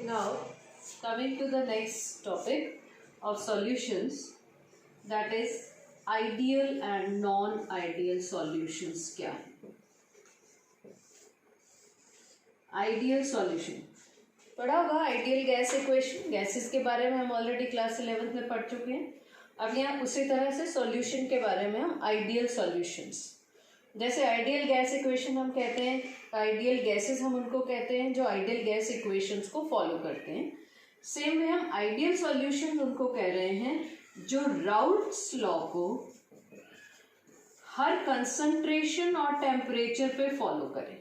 Now, coming to the next topic of solutions, that is ideal and non-ideal solutions क्या है? Ideal solution पढ़ा होगा, ideal gas equation, gases के बारे में हम ऑलरेडी क्लास 11th में पढ़ चुके हैं। अब यहाँ उसी तरह से सॉल्यूशन के बारे में हम आइडियल सॉल्यूशंस, जैसे आइडियल गैस इक्वेशन हम कहते हैं, आइडियल गैसेस हम उनको कहते हैं जो आइडियल गैस इक्वेशंस को फॉलो करते हैं। सेम वे हम आइडियल सॉल्यूशन उनको कह रहे हैं जो राउल्ट्स लॉ को हर कंसंट्रेशन और टेम्परेचर पे फॉलो करें।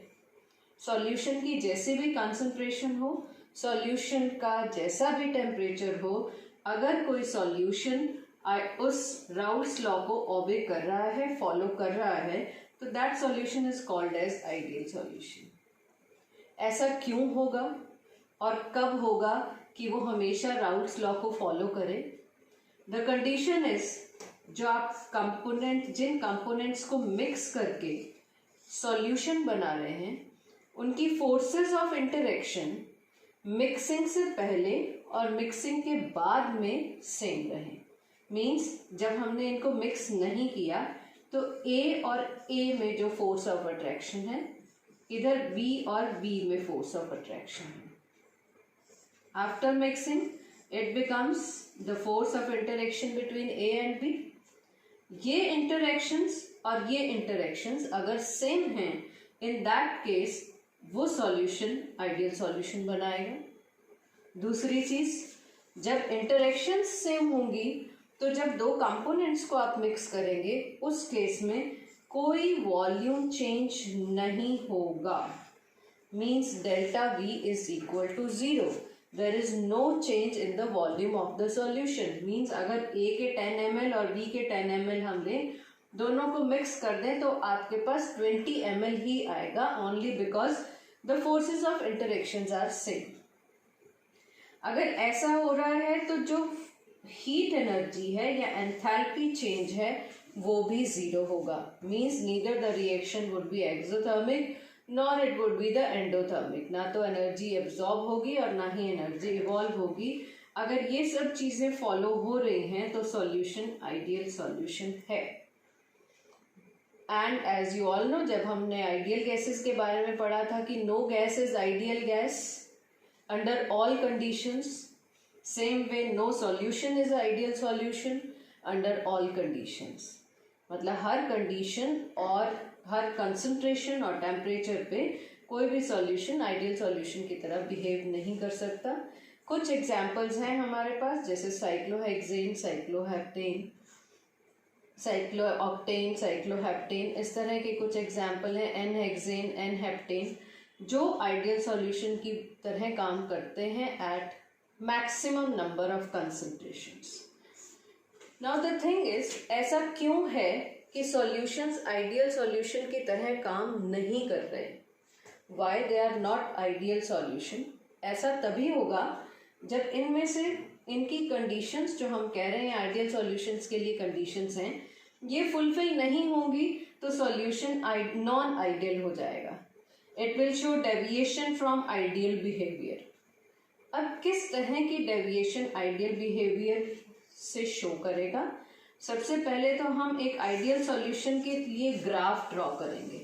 सॉल्यूशन की जैसे भी कंसंट्रेशन हो, सॉल्यूशन का जैसा भी टेम्परेचर हो, अगर कोई सॉल्यूशन उस राउल्ट्स लॉ को ओबे कर रहा है, फॉलो कर रहा है, तो that solution is called as ideal solution. ऐसा क्यों होगा और कब होगा कि वो हमेशा राउल्ट्स लॉ को फॉलो करे? द कंडीशन इज, जो आप जिन कंपोनेंट्स को मिक्स करके सॉल्यूशन बना रहे हैं, उनकी फोर्सेस ऑफ इंटरेक्शन मिक्सिंग से पहले और मिक्सिंग के बाद में सेम रहे। मीन्स जब हमने इनको मिक्स नहीं किया तो ए और ए में जो फोर्स ऑफ अट्रैक्शन है, इधर बी और बी में फोर्स ऑफ अट्रैक्शन है। After mixing it becomes the force of interaction between A and B. ये इंटरेक्शंस और ये इंटरेक्शंस अगर सेम हैं, इन दैट केस वो सॉल्यूशन आइडियल सॉल्यूशन बनाएगा। दूसरी चीज, जब इंटरेक्शंस सेम होंगी तो जब दो कंपोनेंट्स को आप मिक्स करेंगे, उस केस में कोई वॉल्यूम चेंज नहीं होगा। Means delta V is equal to 0। There is no change in the volume of the solution. Means अगर ए के 10 ml और बी के 10 ml हम लें, दोनों को मिक्स कर दें तो आपके पास 20 ml ही आएगा, only because the forces of interactions are same. अगर ऐसा हो रहा है तो जो हीट एनर्जी है या एंथैल्पी चेंज है वो भी 0 होगा। Means neither the reaction would be exothermic nor it would be the endothermic. ना तो एनर्जी एब्जॉर्ब होगी और ना ही एनर्जी इवॉल्व होगी। अगर ये सब चीजें फॉलो हो रही हैं तो सॉल्यूशन आइडियल सॉल्यूशन है। And as you all know, जब हमने आइडियल गैसेस के बारे में पढ़ा था कि no gas is ideal gas under all conditions, same way no solution is ideal solution under all conditions. मतलब हर कंडीशन और हर कंसंट्रेशन और टेम्परेचर पे कोई भी सॉल्यूशन आइडियल सॉल्यूशन की तरह बिहेव नहीं कर सकता। कुछ एग्जांपल्स हैं हमारे पास, जैसे साइक्लोहेक्सेन, साइक्लोहेप्टेन, साइक्लोऑक्टेन, साइक्लोहेप्टेन, इस तरह के कुछ एग्जाम्पल हैं। एन-हेक्सेन, एन-हेप्टेन, जो आइडियल सॉल्यूशन की तरह काम करते हैं at maximum number of concentrations. Now the thing is, ऐसा क्यों है कि सॉल्यूशंस आइडियल सॉल्यूशन की तरह काम नहीं कर रहे? Why they are not ideal solution? ऐसा तभी होगा जब इनमें से इनकी कंडीशंस जो हम कह रहे हैं आइडियल सॉल्यूशंस के लिए कंडीशंस हैं, ये फुलफिल नहीं होंगी तो सॉल्यूशन नॉन आइडियल हो जाएगा। It will show deviation from ideal behaviour. अब किस तरह की डेविएशन आइडियल बिहेवियर से शो करेगा? सबसे पहले तो हम एक आइडियल सॉल्यूशन के लिए ग्राफ ड्रॉ करेंगे।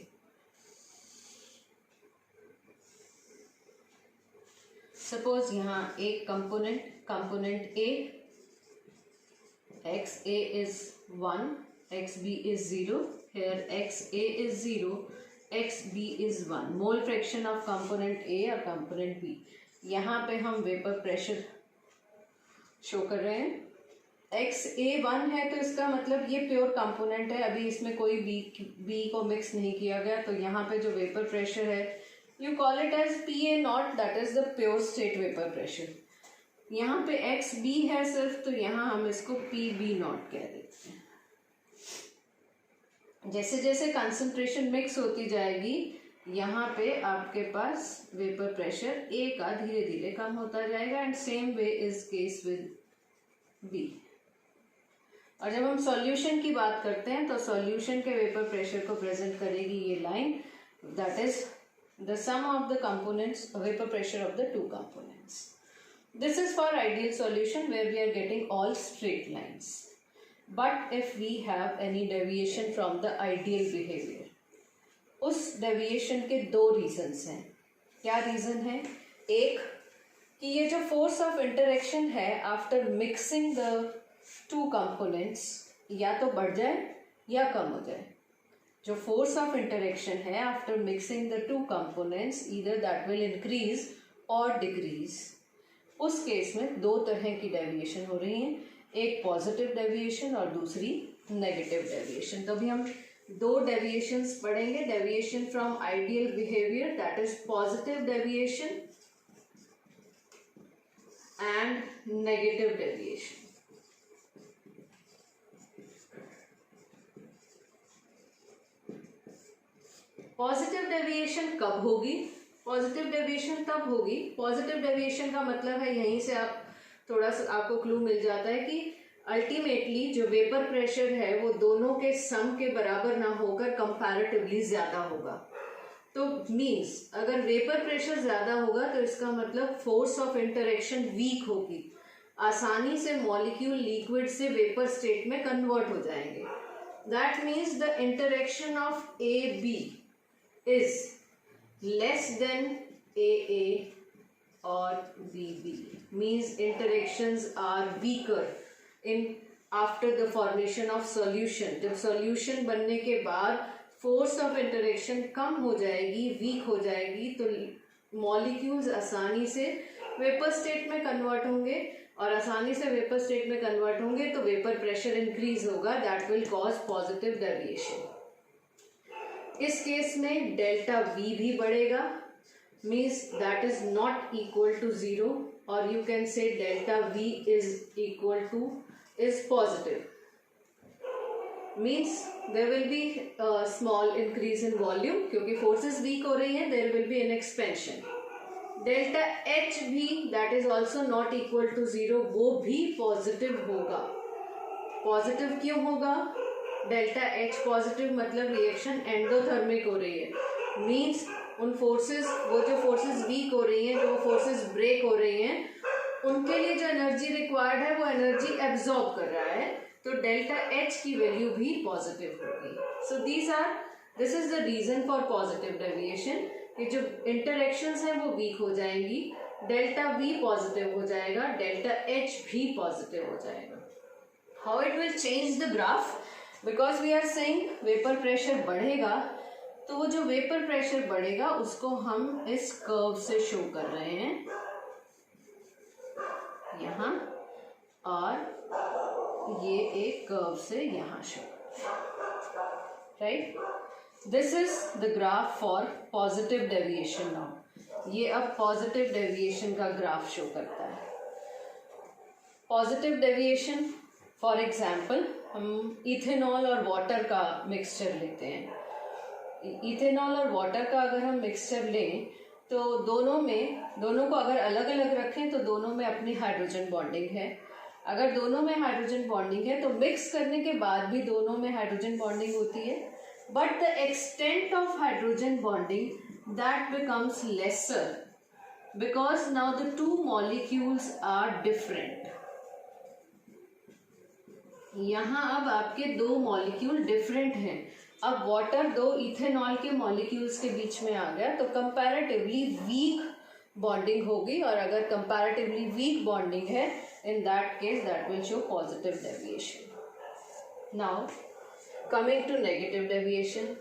सपोज यहाँ एक component A, x A is 1, x B is 0, here x A is 0, x B is 1, mole fraction of component A और कंपोनेंट बी। यहाँ पे हम वेपर प्रेशर शो कर रहे हैं। एक्स ए 1 है तो इसका मतलब ये प्योर कंपोनेंट है, अभी इसमें कोई बी को मिक्स नहीं किया गया, तो यहाँ पे जो वेपर प्रेशर है you call it as PA0, that is the pure state vapour pressure. यहाँ पे एक्स बी है सिर्फ, तो यहाँ हम इसको PB0 कह देते हैं। जैसे जैसे कंसंट्रेशन मिक्स होती जाएगी, यहाँ पे आपके पास वेपर प्रेशर ए का धीरे धीरे कम होता जाएगा। And same way is case with B. और जब हम सॉल्यूशन की बात करते हैं तो सॉल्यूशन के वेपर प्रेशर को प्रेजेंट करेगी ये line, that is the sum of the components vapor pressure of the two components. This is for ideal solution where we are getting all straight lines. But if we have any deviation from the ideal behavior, उस deviation के दो reasons हैं. क्या reason है? एक कि ये जो फोर्स ऑफ इंटरेक्शन है after mixing the two components या तो बढ़ जाए या कम हो जाए. जो फोर्स ऑफ इंटरेक्शन है after mixing the two components either that will increase और डिक्रीज. उस केस में दो तरह की डेविएशन हो रही हैं, एक पॉजिटिव डेविएशन और दूसरी नेगेटिव डेविएशन. तो अभी हम दो डेविएशंस पढ़ेंगे. Deviation from ideal behaviour that is positive deviation and negative deviation. Positive deviation कब होगी? पॉजिटिव डेविएशन तब होगी. पॉजिटिव डेविएशन का मतलब है, यहीं से आप थोड़ा सा आपको क्लू मिल जाता है कि अल्टीमेटली जो वेपर प्रेशर है वो दोनों के सम के बराबर ना होकर कंपैरेटिवली ज्यादा होगा. तो मींस अगर वेपर प्रेशर ज्यादा होगा तो इसका मतलब फोर्स ऑफ इंटरेक्शन वीक होगी. आसानी से मॉलिक्यूल लिक्विड से वेपर स्टेट में कन्वर्ट हो जाएंगे. That means the interaction of A B is less than A A or BB. Means interactions are weaker in after the formation of solution. जब solution बनने के बाद force of interaction कम हो जाएगी, weak हो जाएगी, तो molecules आसानी से vapor state में convert होंगे और आसानी से vapor state में convert होंगे तो vapor pressure increase होगा. That will cause positive deviation. इस केस में delta V भी बढ़ेगा. Means that is not equal to 0, or you can say delta V is equal to is positive. Means there will be a small increase in volume क्योंकि forces weak हो रही हैं. There will be an expansion. Delta H भी that is also not equal to 0 वो भी positive होगा. Positive क्यों होगा? Delta H positive मतलब reaction endothermic हो रही है. Means उन फोर्सेस, वो जो फोर्सेस वीक हो रही हैं, जो फोर्सेस ब्रेक हो रही हैं, उनके लिए जो एनर्जी रिक्वायर्ड है वो एनर्जी एब्जॉर्ब कर रहा है. तो डेल्टा एच की वैल्यू भी पॉजिटिव होगी. So this is the reason for positive deviation कि जो इंटरेक्शंस हैं वो वीक हो जाएंगी. डेल्टा वी पॉजिटिव हो जाएगा, डेल्टा एच भी पॉजिटिव हो जाएगा. How it will change the graph? Because we are saying vapour pressure बढ़ेगा, तो वो जो वेपर प्रेशर बढ़ेगा उसको हम इस कर्व से शो कर रहे हैं यहाँ, और ये एक कर्व से यहाँ show. Right, this is the graph for positive deviation. Now ये अब पॉजिटिव डेविएशन का ग्राफ शो करता है. पॉजिटिव डेविएशन फॉर एग्जाम्पल हम इथेनॉल और वाटर का मिक्सचर लेते हैं. इथेनॉल और वाटर का अगर हम मिक्सचर लें तो दोनों को अगर अलग अलग रखें तो दोनों में अपनी हाइड्रोजन बॉन्डिंग है. अगर दोनों में हाइड्रोजन बॉन्डिंग है तो मिक्स करने के बाद भी दोनों में हाइड्रोजन बॉन्डिंग होती है. But the extent of hydrogen bonding that becomes lesser because now the two molecules are different. यहाँ अब आपके दो मॉलिक्यूल डिफरेंट हैं. अब वाटर दो इथेनॉल के मॉलिक्यूल्स के बीच में आ गया तो कंपैरेटिवली वीक बॉन्डिंग होगी. और अगर कंपैरेटिवली वीक बॉन्डिंग है in that case that will show positive deviation. Now coming to negative deviation,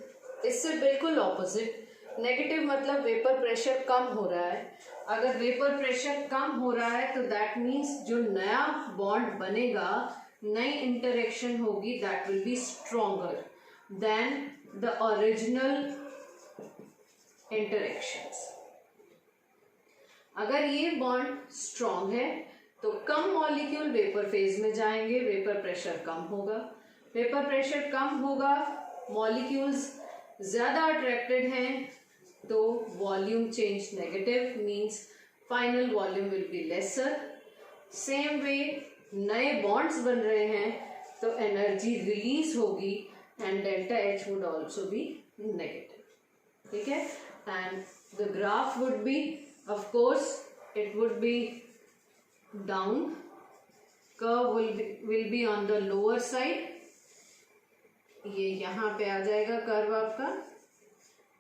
इससे बिल्कुल ऑपोजिट. नेगेटिव मतलब वेपर प्रेशर कम हो रहा है. अगर वेपर प्रेशर कम हो रहा है तो दैट मीन्स जो नया बॉन्ड बनेगा, नई इंटरेक्शन होगी, that will be stronger than the original interactions. अगर ये बॉन्ड स्ट्रॉन्ग है तो कम मॉलिक्यूल वेपर फेज में जाएंगे, वेपर प्रेशर कम होगा. वेपर प्रेशर कम होगा, मॉलिक्यूल्स ज्यादा अट्रैक्टेड हैं तो volume change negative means final volume will be lesser. Same way नए बॉन्ड्स बन रहे हैं तो एनर्जी रिलीज होगी and delta H would also be negative. ठीक है, and the graph would be, of course, it would be down, curve will be on the lower side, ये यहाँ पे आ जाएगा कर्व आपका,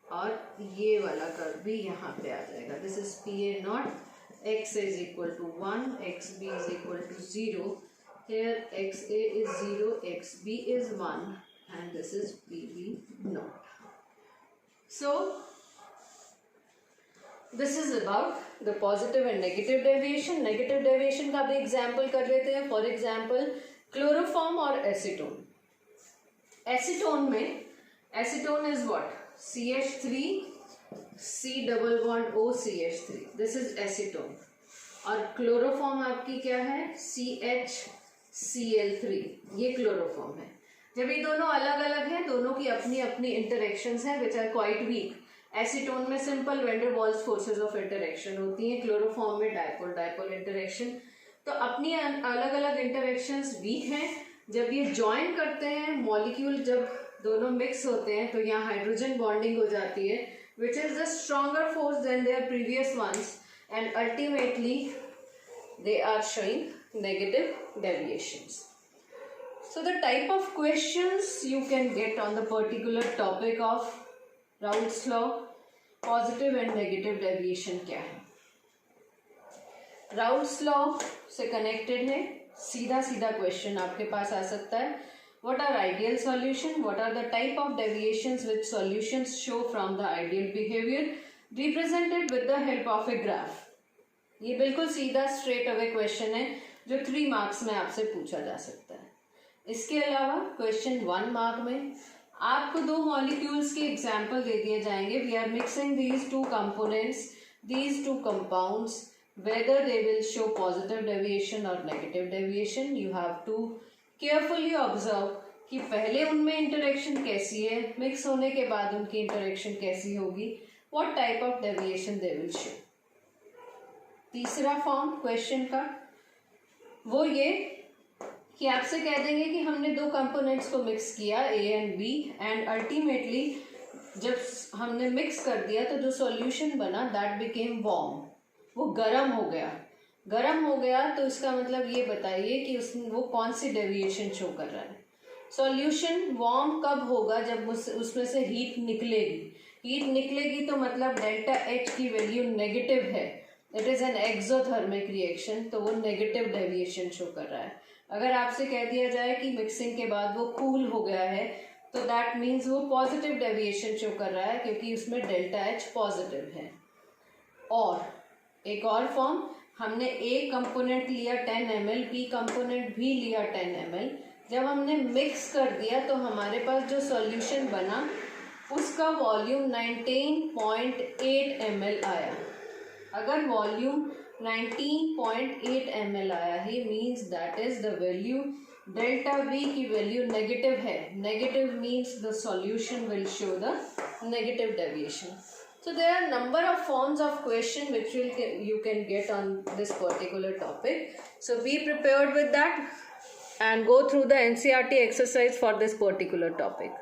और ये वाला कर्व भी यहाँ पे आ जाएगा. This is PA0. x is equal to 1, xb is equal to 0. Here xa is 0, xb is 1, and this is PB0. So this is about the positive and negative deviation. Negative deviation का भी example कर लेते हैं. For example chloroform और acetone. Acetone में, acetone is what? CH3 C double bond O CH3. This is acetone. और chloroform आपकी क्या है? CHCl3. ये क्लोरोफॉर्म है. जब ये दोनों अलग अलग हैं, दोनों की अपनी अपनी इंटरेक्शंस हैं which are quite weak. Acetone में simple van der Waals forces of interaction होती हैं, क्लोरोफॉर्म में डायपोल डायपोल इंटरेक्शन. तो अपनी अलग अलग इंटरेक्शंस वीक हैं. जब ये ज्वाइन करते हैं मॉलिक्यूल, जब दोनों मिक्स होते हैं, तो यहाँ हाइड्रोजन बॉन्डिंग हो जाती है which is the stronger force than their previous ones, and ultimately they are showing negative deviations. So the type of questions you can get on the particular topic of Raoult's law, positive and negative deviation क्या है? Raoult's law से connected है, सीधा सीधा question आपके पास आ सकता है. What are ideal solution? What are the type of deviations which solutions show from the ideal behavior, represented with the help of a graph? ये बिल्कुल सीधा स्ट्रेट अवे क्वेश्चन है जो 3 मार्क्स में आपसे पूछा जा सकता है. इसके अलावा क्वेश्चन 1 मार्क में आपको 2 मॉलिक्यूल्स के एग्जाम्पल दे दिए जाएंगे. We are mixing these 2 components, these 2 compounds, whether they will show positive deviation और negative deviation. You have to carefully observe कि पहले उनमें इंटरेक्शन कैसी है, मिक्स होने के बाद उनकी इंटरेक्शन कैसी होगी, what type of deviation they will show. तीसरा फॉर्म क्वेश्चन का वो ये कि आपसे कह देंगे कि हमने 2 कंपोनेंट्स को मिक्स किया A and B, and ultimately जब हमने मिक्स कर दिया तो जो सॉल्यूशन बना दैट बिकेम वार्म. वो गर्म हो गया. गर्म हो गया तो इसका मतलब ये बताइए कि वो कौन सी डेविएशन शो कर रहा है. सॉल्यूशन वार्म कब होगा? जब उसमें से हीट निकलेगी. हीट निकलेगी तो मतलब डेल्टा H की वैल्यू नेगेटिव है. It is an exothermic reaction, तो वो नेगेटिव डेविएशन शो कर रहा है. अगर आपसे कह दिया जाए कि मिक्सिंग के बाद वो कूल हो गया है, तो दैट मीन्स वो पॉजिटिव डेविएशन शो कर रहा है क्योंकि उसमें डेल्टा H पॉजिटिव है. और एक और फॉर्म, हमने A कंपोनेंट लिया 10 ml, B कंपोनेंट भी लिया 10 ml. जब हमने मिक्स कर दिया तो हमारे पास जो सॉल्यूशन बना उसका वॉल्यूम 19.8 ml आया. अगर वॉल्यूम 19.8 ml आया ही means that is the value delta V की वैल्यू नेगेटिव है. Negative means the solution will show the negative deviation. So there are number of forms of question which you can get on this particular topic. So be prepared with that and go through the NCERT exercise for this particular topic.